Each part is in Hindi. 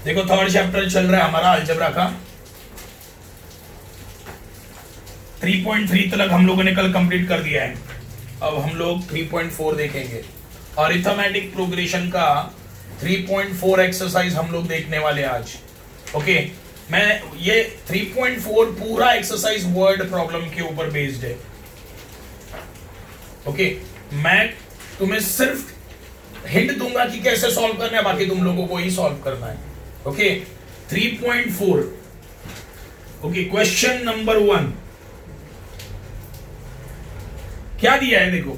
देखो थर्ड चैप्टर चल रहा है हमारा अलजेब्रा का। 3.3 तक हम लोगों ने कल कंप्लीट कर दिया है। अब हम लोग 3.4 देखेंगे। अरिथमेटिक प्रोग्रेशन का 3.4 एक्सरसाइज हम लोग देखने वाले आज। ओके, मैं ये 3.4 पूरा एक्सरसाइज वर्ड प्रॉब्लम के ऊपर बेस्ड है। ओके, मैं तुम्हें सिर्फ हिंट दूंगा कि कैसे सॉल्व करना है, बाकी तुम लोगों को ही सॉल्व करना है। ओके, 3.4। ओके, क्वेश्चन नंबर 1 क्या दिया है देखो।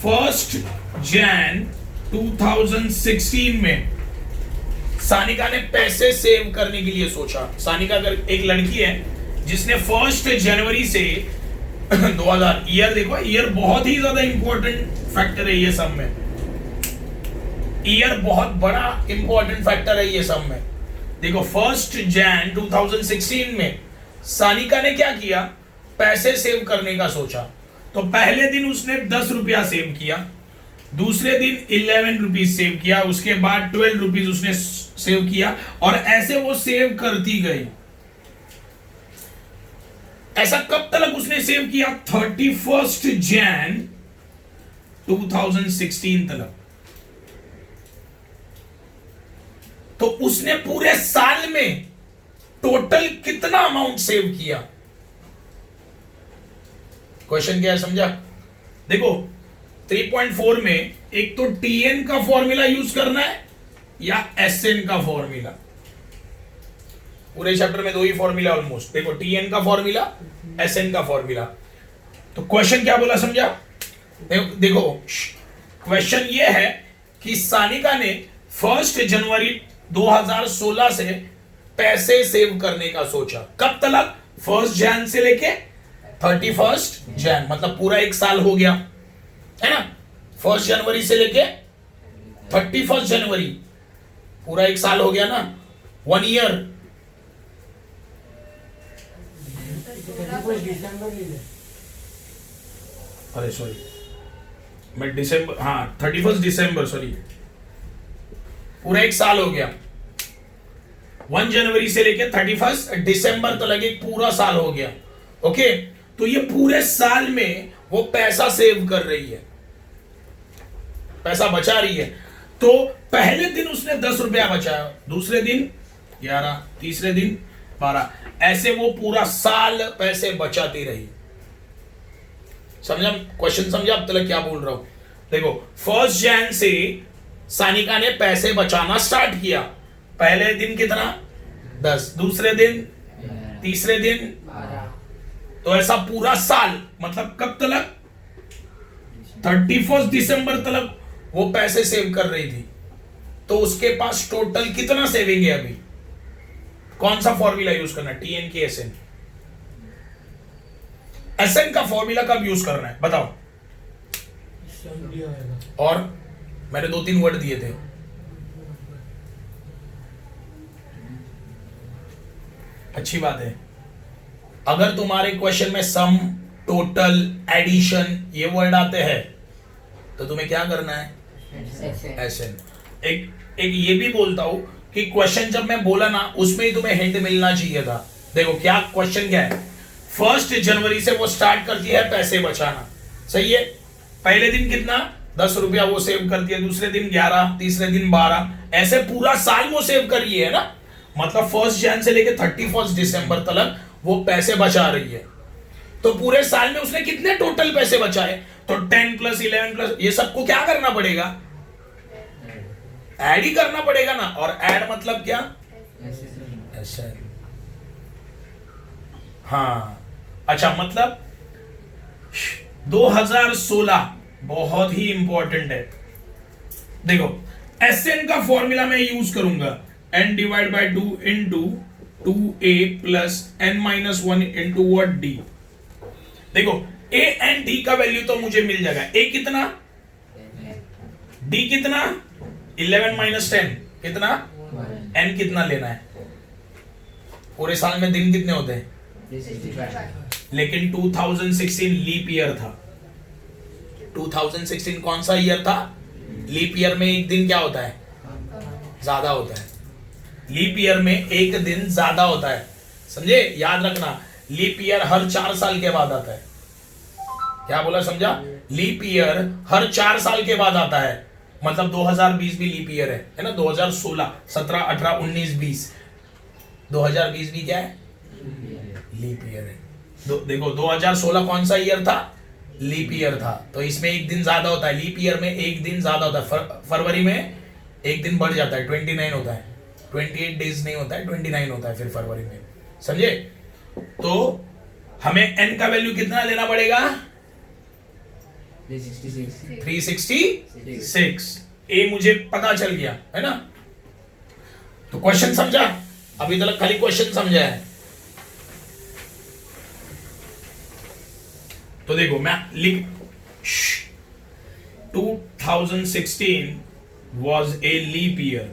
1 जनवरी 2016 में सानिका ने पैसे सेव करने के लिए सोचा। सानिका अगर एक लड़की है जिसने 1 जनवरी से 2000 ईयर, देखो ईयर बहुत ही ज्यादा इंपॉर्टेंट फैक्टर है ये सब में। ईयर बहुत बड़ा इंपॉर्टेंट फैक्टर है ये सब में। देखो 1 जनवरी 2016 में सानिका ने क्या किया, पैसे सेव करने का सोचा। तो पहले दिन उसने 10 रुपया सेव किया, दूसरे दिन 11 रुपीज सेव किया, उसके बाद 12 रुपीज उसने सेव किया, और ऐसे वो सेव करती गई। ऐसा कब तक उसने सेव किया? 31 जनवरी 2016 तक। तो उसने पूरे साल में टोटल कितना अमाउंट सेव किया? क्वेश्चन क्या है समझा? देखो 3.4 में एक तो टीएन का फॉर्मूला यूज करना है या एसएन का फॉर्मूला। पूरे चैप्टर में 2 ही फॉर्मूला ऑलमोस्ट। देखो टीएन का फॉर्मूला, एसएन का फॉर्मूला। तो क्वेश्चन क्या बोला समझा? देखो क्वेश्चन ये है कि सानिका ने 1 जनवरी 2016 से पैसे सेव करने का सोचा। कब तक? 1 जनवरी से लेके 31 जनवरी, मतलब पूरा एक साल हो गया है ना। 1 जनवरी से लेके 31 जनवरी, पूरा एक साल हो गया ना, 1 ईयर। अरे सॉरी, मैं दिसंबर, हाँ 31 दिसंबर, सॉरी, पूरा एक साल हो गया। 1 जनवरी से लेके 31 दिसंबर तक एक पूरा साल हो गया। ओके, तो ये पूरे साल में वो पैसा सेव कर रही है, पैसा बचा रही है। तो पहले दिन उसने 10 रुपया बचाया, दूसरे दिन 11, तीसरे दिन 12, ऐसे वो पूरा साल पैसे बचाती रही। समझा क्वेश्चन? समझा अब तक क्या बोल रहा हूं? देखो 1 जनवरी से सानिका ने पैसे बचाना स्टार्ट किया। पहले दिन कितना? 10, दूसरे दिन, तीसरे दिन, तो ऐसा पूरा साल, मतलब कब तक? 31 दिसंबर तक वो पैसे सेव कर रही थी। तो उसके पास टोटल कितना सेविंग है अभी? कौन सा फॉर्मूला यूज करना है? टीएन की एसएन। एसएन का फॉर्मूला कब यूज करना है बताओ? और मैंने 2-3 वर्ड दिए थे। अच्छी बात है। अगर तुम्हारे क्वेश्चन में सम, टोटल, एडिशन ये वर्ड आते हैं तो तुम्हें क्या करना है? एसएन। एक ये भी बोलता हूं कि क्वेश्चन जब मैं बोला ना उसमें ही तुम्हें हिंट मिलना चाहिए था। देखो क्या क्वेश्चन क्या है? 1 जनवरी से वो स्टार्ट करती है पैसे बचाना, सही है। पहले दिन कितना? 10 रुपया वो सेव करती है, दूसरे दिन 11, तीसरे दिन 12, ऐसे पूरा साल वो सेव कर रही है ना। मतलब 1 जनवरी से लेकर 31 दिसंबर तक वो पैसे बचा रही है। तो पूरे साल में उसने कितने टोटल पैसे बचाए? तो 10 + 11 + ये सबको क्या करना पड़ेगा? ऐड ही करना पड़ेगा ना। और ऐड मतलब क्या? एसएन। हाँ, अच्छा, मतलब 2016 बहुत ही इंपॉर्टेंट है। देखो एसएन का फॉर्मूला मैं यूज करूंगा n divide by 2 into 2a plus n minus 1 into what d। देखो a एंड d का वैल्यू तो मुझे मिल जाएगा। a कितना? d कितना? 11 माइनस 10 कितना? n कितना लेना है? पूरे साल में दिन कितने होते हैं? 365। लेकिन 2016 लीप ईयर था। 2016 कौन सा ईयर था? लीप ईयर में एक दिन क्या होता है? ज्यादा होता है। लीप ईयर में एक दिन ज्यादा होता है, समझे, याद रखना। लीप ईयर हर 4 साल के बाद आता है। क्या बोला, समझा? लीप ईयर हर 4 साल के बाद आता है, मतलब 2020 भी लीप ईयर है ना। 2016, 17, 18, 19, 20, 2020 भी क्या है, लीप ईयर है। देखो 2016 कौन सा ईयर था, लीप ईयर था, तो इसमें एक दिन ज्यादा होता है। लीप ईयर में एक दिन ज्यादा होता है। फरवरी में एक दिन बढ़ जाता है, 29 होता है, 28 डेज नहीं होता है, 29 होता है फिर फरवरी में, समझे। तो हमें n का वैल्यू कितना लेना पड़ेगा, 366। ए मुझे पता चल गया है ना। तो क्वेश्चन समझा, अभी तक खाली क्वेश्चन समझा है। तो देखो मैं लिख 2016 was a leap year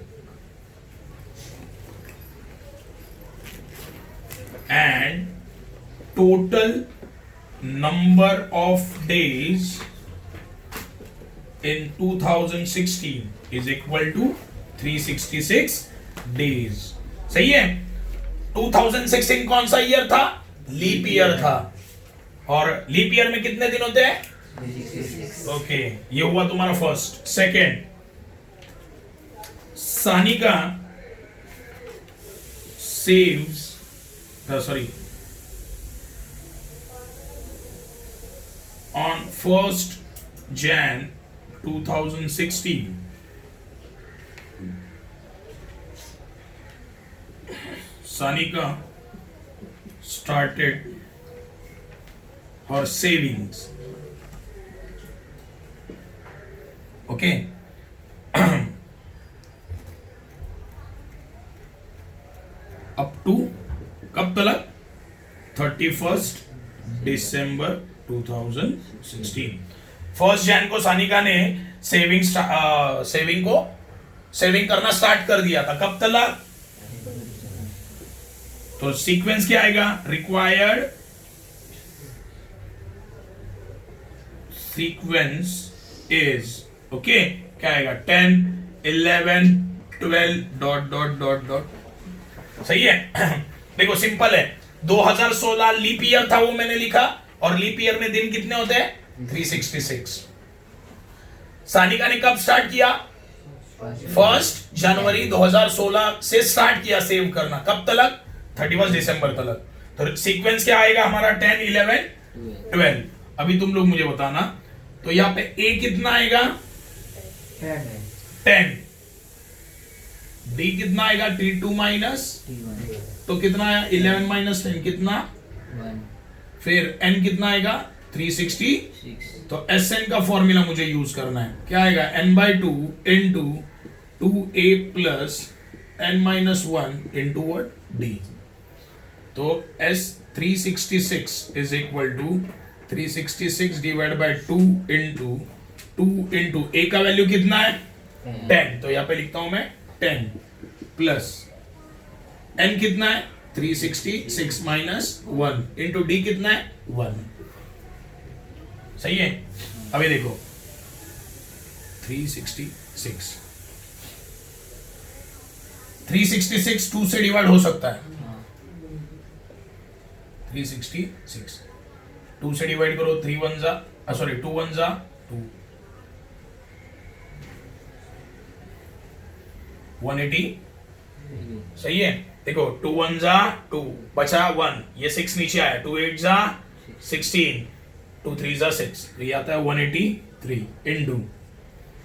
and total number of days in 2016 is equal to 366 days। सही है। 2016 कौन सा ईयर था, लीप ईयर था, और लीप ईयर में कितने दिन होते हैं, 366। ओके, ये हुआ तुम्हारा first. Second, Sanika saves on 1st Jan 2016 Sanika started her savings, okay, up to कब तक, 31st December 2016। 1st जैन को सानिका ने सेविंग करना स्टार्ट कर दिया था, कब तक, तो सीक्वेंस क्या आएगा, रिक्वायर्ड सीक्वेंस इज, ओके, क्या आएगा, 10, 11, 12 डॉट डॉट डॉट डॉट। सही है। देखो सिंपल है, 2016 लीप ईयर था वो मैंने लिखा, और लीप ईयर में दिन कितने होते हैं, 366। सानिका ने कब स्टार्ट किया, 1 जनवरी 2016 से स्टार्ट किया सेव करना, कब तक, 31 दिसंबर तक। तो सीक्वेंस क्या आएगा हमारा, 10, 11, 12। अभी तुम लोग मुझे बताना, तो यहाँ पे ए कितना आएगा, 10, डी कितना आएगा, T2 माइनस, तो कितना आया, 11 माइनस 10 कितना, 1, फिर n कितना आएगा, 366। तो Sn का फॉर्मूला मुझे यूज करना है, क्या आएगा, n/2 into 2a plus n-1 into what, d। तो S366 is equal to 366 divided by 2 into a का वैल्यू कितना है, 10, तो यहाँ पे लिखता हूं मैं 10 प्लस n कितना है, 366 माइनस 1 इंटू डी कितना है, 1। सही है। अभी देखो 366 2 से डिवाइड हो सकता है, 366 2 से डिवाइड करो, 2 1 जा 2, 180। सही है। देखो 2 1 जा 2, बचा 1, ये 6 नीचे आया, 2 8 जा 16, 2 3 जा 6, तो ये आता है 183 इनटू,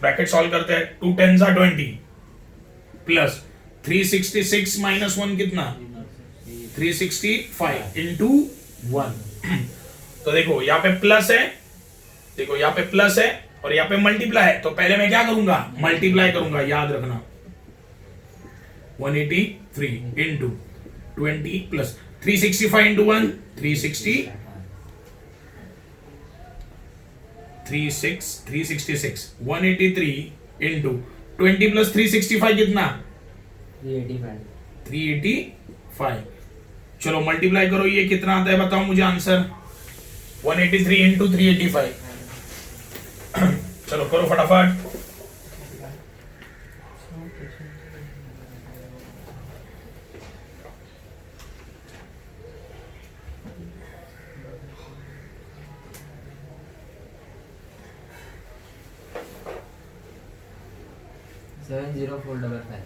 ब्रैकेट सॉल्व करते हैं, 2 10 जा 20 प्लस 366 माइनस 1 कितना, 365 इनटू 1। तो देखो यहाँ पे प्लस है, देखो यहाँ पे प्लस है और यहाँ पे मल्टीप्लाई है, तो पहले मैं क्या करूंगा, मल्टीप्लाई करूंगा, याद रखना, 183 into 20 plus 365 into 1 366 183 into 20 plus 365 कितना, 385। चलो मल्टीप्लाई करो, ये कितना आता है बताओ मुझे आंसर, 183 into 385। चलो करो फटाफट। 70455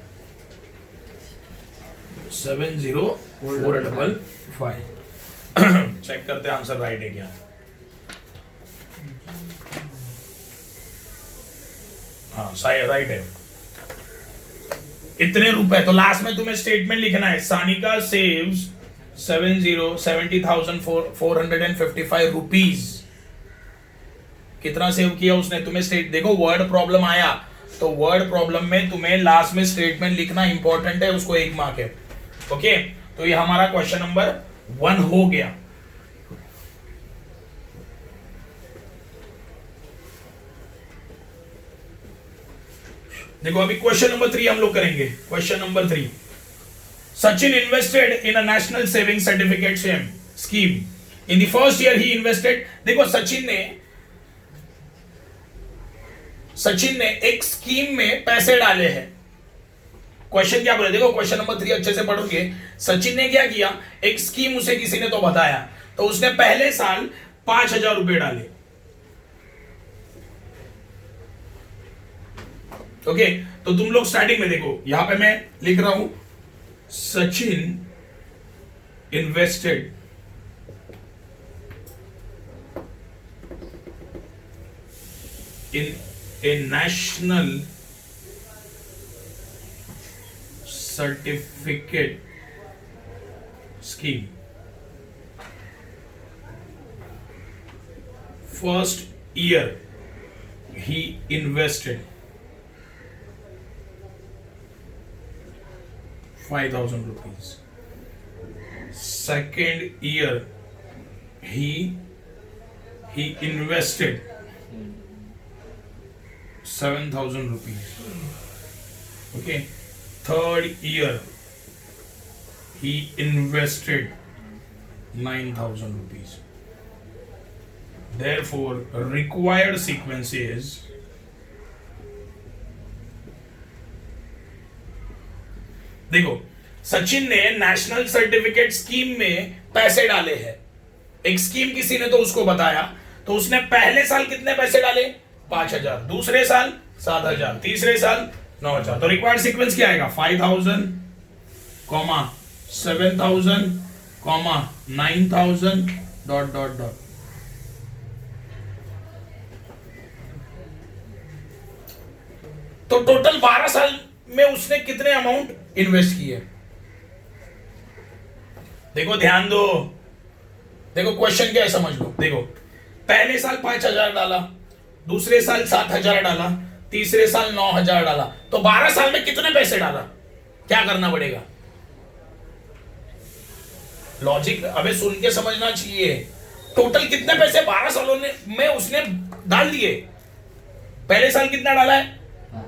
70455 चेक करते हैं आंसर राइट है क्या। हाँ सही राइट है। इतने रुपए तो लास्ट में तुम्हें स्टेटमेंट लिखना है, सानिका सेव्स 70,455 रुपीज। कितना सेव किया उसने, तुम्हें स्टेट देखो वर्ड प्रॉब्लम आया तो वर्ड प्रॉब्लम में तुम्हें लास्ट में स्टेटमेंट लिखना इंपॉर्टेंट है, उसको 1 मार्क है। ओके तो ये हमारा क्वेश्चन नंबर 1 हो गया। देखो अभी क्वेश्चन नंबर 3 हम लोग करेंगे। Question number 3, Sachin invested in a national saving certificate scheme in the first year he invested. देखो सचिन ने एक स्कीम में पैसे डाले हैं। क्वेश्चन क्या बोले, देखो क्वेश्चन नंबर 3 अच्छे से पढ़ोगे। सचिन ने क्या किया, एक स्कीम उसे किसी ने तो बताया, तो उसने पहले साल 5,000 रुपए डाले। ओके तो तुम लोग स्टार्टिंग में देखो, यहां पे मैं लिख रहा हूं Sachin invested in A national certificate scheme first year he invested 5,000 rupees. Second year he invested 7,000 rupees. Okay. Third year he invested 9,000 rupees. Therefore, required sequence is देखो सचिन ने नेशनल सर्टिफिकेट स्कीम में पैसे डाले हैं। एक स्कीम किसी ने तो उसको बताया, तो उसने पहले साल कितने पैसे डाले 5,000, दूसरे साल 7,000, तीसरे साल 9,000। तो रिक्वायर्ड सीक्वेंस क्या आएगा 5,000, 7,000, 9,000 ... तो टोटल 12 साल में उसने कितने अमाउंट इन्वेस्ट किए। देखो ध्यान दो, देखो क्वेश्चन क्या है समझ लो। देखो पहले साल 5,000 डाला, दूसरे साल 7,000 डाला, तीसरे साल 9,000 डाला, तो 12 साल में कितने पैसे डाला, क्या करना पड़ेगा। लॉजिक अबे सुन के समझना चाहिए। टोटल कितने पैसे 12 सालों में उसने डाल दिए। पहले साल कितना डाला है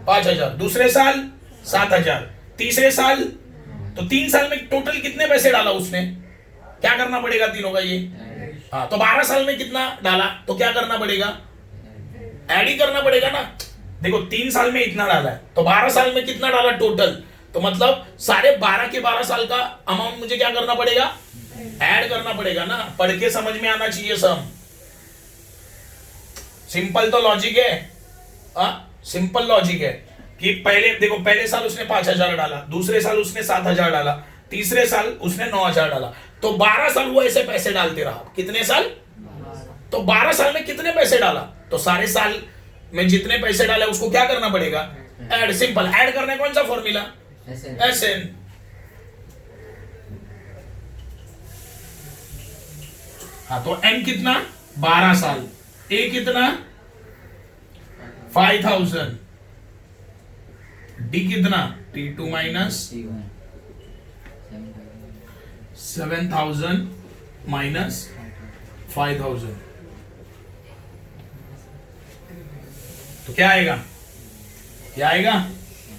5,000, दूसरे साल 7,000, तीसरे साल, तो 3 साल में टोटल कितने पैसे डाला उसने, क्या करना पड़ेगा तीनों का ये। हाँ तो 12 साल में कितना डाला तो क्या करना पड़ेगा, ऐड ही करना पड़ेगा ना। देखो 3 साल में इतना डाला है तो 12 साल में कितना डाला टोटल, तो मतलब सारे 12 के 12 साल का अमाउंट मुझे क्या करना पड़ेगा, ऐड करना पड़ेगा ना। पढ़ के समझ में आना चाहिए सम। सिंपल तो लॉजिक है, सिंपल लॉजिक है कि पहले देखो पहले साल उसने 5,000 डाला, दूसरे साल उसने 7,000 डाला, तीसरे साल उसने 9,000 डाला, तो 12 साल वो ऐसे पैसे डालते रहा। कितने साल, तो 12 साल में कितने पैसे डाला, तो सारे साल में जितने पैसे डाले उसको क्या करना पड़ेगा, ऐड। सिंपल ऐड करने कौन सा फॉर्मूला, SN। हाँ तो N कितना 12 साल, A कितना 5,000, D कितना T2 माइनस 7,000 माइनस 5,000, तो क्या आएगा, क्या आएगा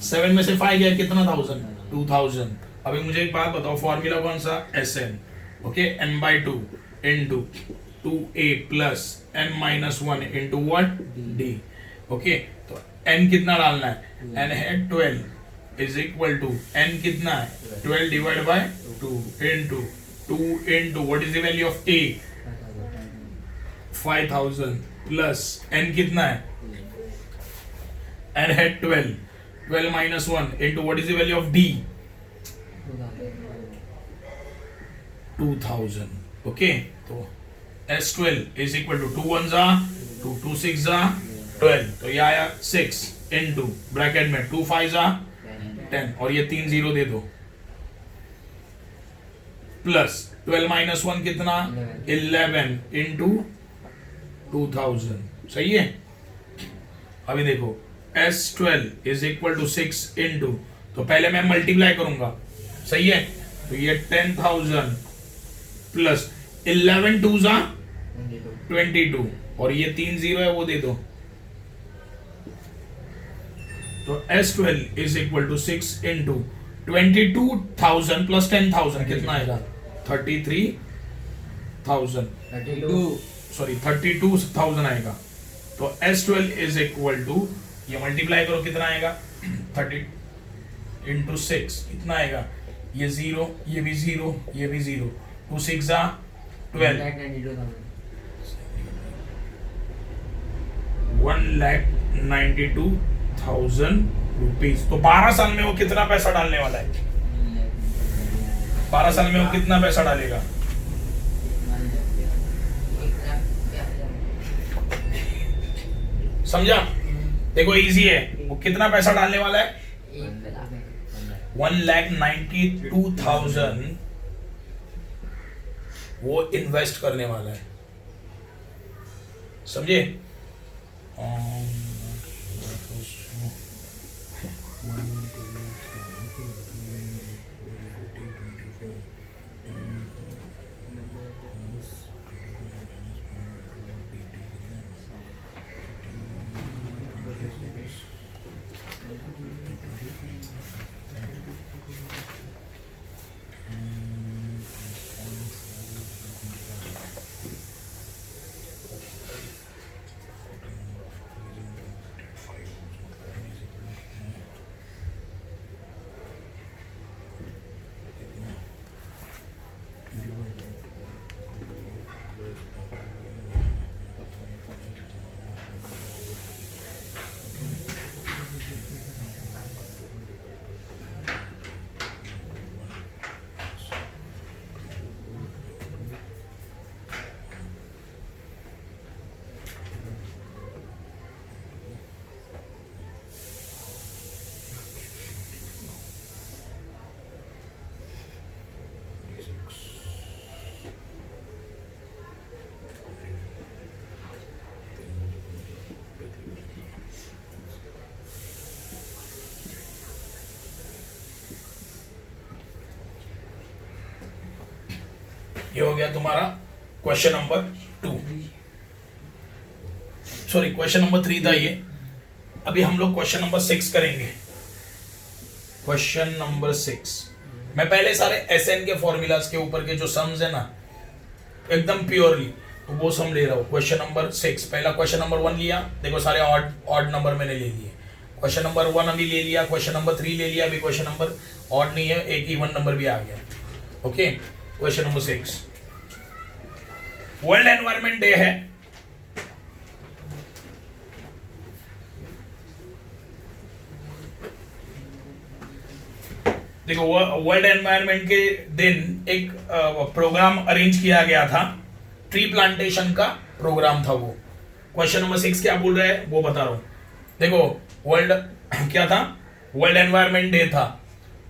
7 में से 5 गया कितना 1000, 2,000। अभी मुझे एक बात बताओ, फॉर्मूला कौन सा, SN। Okay n/2 into 2a plus n minus 1 into what, D। Okay तो n कितना डालना है, n है 12 is equal to n कितना है 12 divided by 2 into what is the value of a, 5,000 plus n कितना है, n है 12 12 minus 1 into what is the value of D? 2000. Okay, तो S12 is equal to 2 1s are 2 2 6 are 12, तो ये आया 6 into ब्रैकेट में 2 5s are 10 और ये 3 0 दे दो प्लस 12 minus 1 कितना 11 into 2000. सही है. अभी देखो S12 is equal to 6 into, तो पहले मैं मल्टीप्लाई करूंगा. सही है. तो ये 10,000 प्लस 11 2s are 22 और ये 3 0 है वो दे दो. तो S12 is equal to 6 into 22,000 plus 10,000 कितना आएगा 33,000 सॉरी 32,000 आएगा. तो S12 is equal to, ये मल्टीप्लाई करो कितना आएगा 30 into 6 कितना आएगा ये 0 ये भी 0 ये भी 0 2 6 are 12 1,92,000 रुपीज. तो 12 साल में वो कितना पैसा डालने वाला है 12 साल में वो कितना पैसा डालेगा समझा. देखो इजी है. वो कितना पैसा डालने वाला है 1,92,000 वो इन्वेस्ट करने वाला है. समझे. ये हो गया तुम्हारा question number 2. Sorry question number 3 था ये. अभी हम लोग क्वेश्चन नंबर 6 करेंगे. क्वेश्चन नंबर 6 मैं पहले सारे एसएन के फॉर्मूलाज के ऊपर के जो सम्स है ना एकदम प्योरली तो वो सम ले रहा हूँ. क्वेश्चन नंबर 6 पहला क्वेश्चन नंबर 1 लिया. देखो सारे ऑड नंबर मैंने ले लिए. क्वेश्चन नंबर 1 अभी ले लिया. क्वेश्चन नंबर 3 ले लिया. अभी क्वेश्चन नंबर ऑड नहीं है एक इवन नंबर भी आ गया. Okay question number 6 world environment day है. देखो वर्ल्ड एनवायरनमेंट के दिन एक प्रोग्राम अरेंज किया गया था. ट्री प्लांटेशन का प्रोग्राम था वो. क्वेश्चन नंबर 6 क्या बोल रहा है वो बता रहा हूं. देखो वर्ल्ड क्या था वर्ल्ड एनवायरनमेंट डे था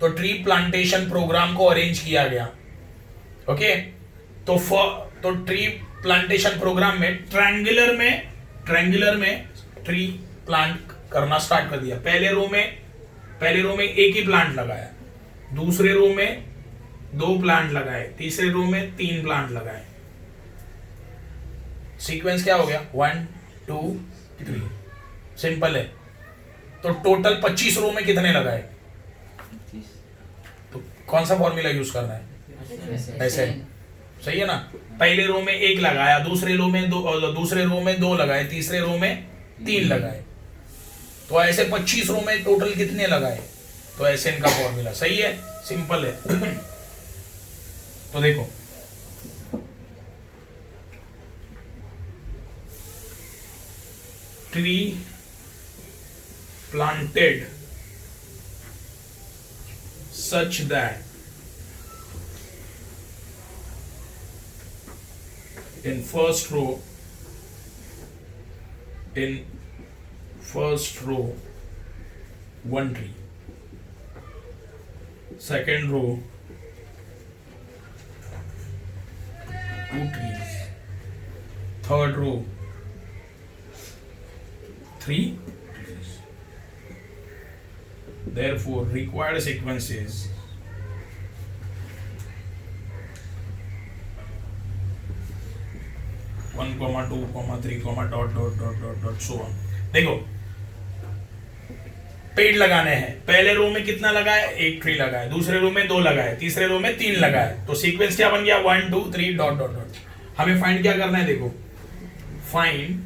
तो ट्री प्लांटेशन प्रोग्राम को अरेंज किया गया. ओके तो ट्री प्लांटेशन प्रोग्राम में ट्रायंगुलर में ट्री प्लांट करना स्टार्ट कर दिया. पहले रो में एक ही प्लांट लगाया. दूसरे रो में 2 प्लांट लगाए. तीसरे रो में 3 प्लांट लगाए. सीक्वेंस क्या हो गया 1 2 3. सिंपल है. तो टोटल 25 रो में कितने लगाए. तो कौन सा फॉर्मूला यूज करना है ऐसे. सही है ना. पहले रो में 1 लगाया. दूसरे रो में 2 लगाए. तीसरे रो में 3 लगाए. तो ऐसे 25 रो में टोटल कितने लगाए. तो ऐसे इनका फॉर्मूला. सही है सिंपल है. तो देखो tree planted such that in first row one tree, second row two trees, third row three trees. Therefore required sequence is 1, 2, 3, dot so on. देखो पेड़ लगाने हैं, पहले रो में कितना लगाए, एक ट्री लगाए, दूसरे रो में 2 लगाए, तीसरे रो में 3 लगाए, तो सीक्वेंस क्या बन गया 1 2 3 डॉट डॉट डॉट. हमें फाइंड क्या करना है, देखो find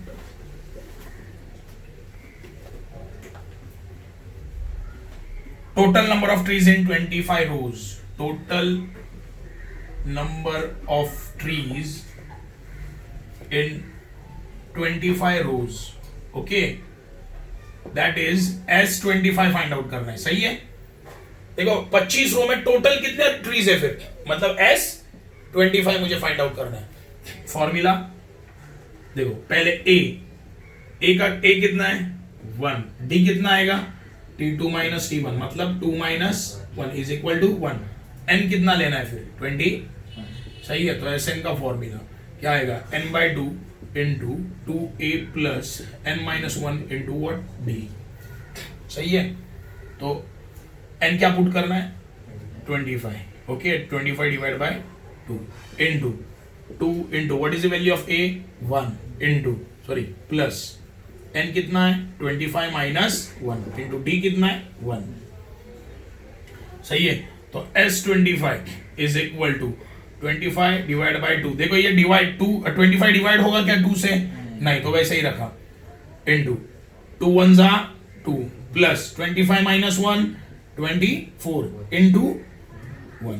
total number of trees in 25 rows. Total number of trees in 25 rows. Okay, that is S25 find out करना है. सही है. देखो 25 रो में टोटल कितने ट्रीज है, फिर मतलब S25 मुझे फाइंड आउट करना है. फॉर्मूला देखो, पहले A का A कितना है 1, D कितना आएगा T2 माइनस T1 मतलब 2 minus 1 is equal to 1. N कितना लेना है फिर 20. सही है. तो Sn का फॉर्मूला क्या आएगा, n by 2 into 2a plus n minus 1 into what d. सही है. तो n क्या पुट करना है 25. Okay 25 divide by 2 into 2 into what is the value of a 1 into plus n कितना है 25 माइनस 1 इंटू d कितना है 1. सही है. तो S25 is equal to 25 divide by 2. देखो ये डिवाइड 25 डिवाइड होगा क्या 2 से, नहीं, तो वैसे ही रखा इंटू 2 1 जा 2 प्लस 25 माइनस 1 24 इंटू 1.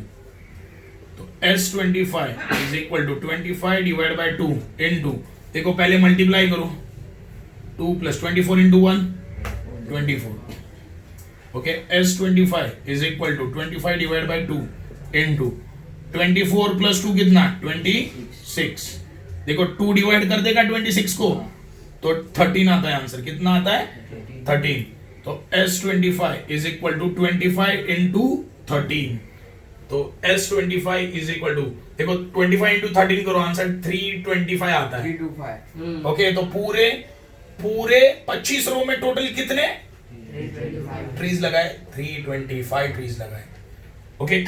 तो S25 is equal to 25 divide by 2 into, देखो पहले मल्टीप्लाई करो 2 plus 24 into 1 24. Okay S25 is equal to 25 divide by 2 into 24 plus 2 कितना 26. देखो 2 डिवाइड कर देगा 26 को तो 13 आता है आंसर. कितना आता है 13. तो S25 is equal to 25 into 13. तो S25 इज इक्वल टू, देखो 25 इंटू 13 करो, आंसर 325 आता है. 325. ओके तो पूरे 25 रो में टोटल कितने ट्रीज लगाए 325 ट्रीज लगाए. ओके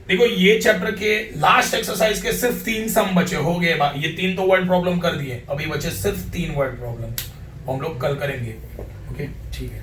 देखो ये चैप्टर के लास्ट एक्सरसाइज के सिर्फ 3 सम बचे, हो गए. ये 3 तो वर्ड प्रॉब्लम कर दिए, अभी बचे सिर्फ 3 वर्ड प्रॉब्लम, हम लोग कल करेंगे. ओके ठीक है.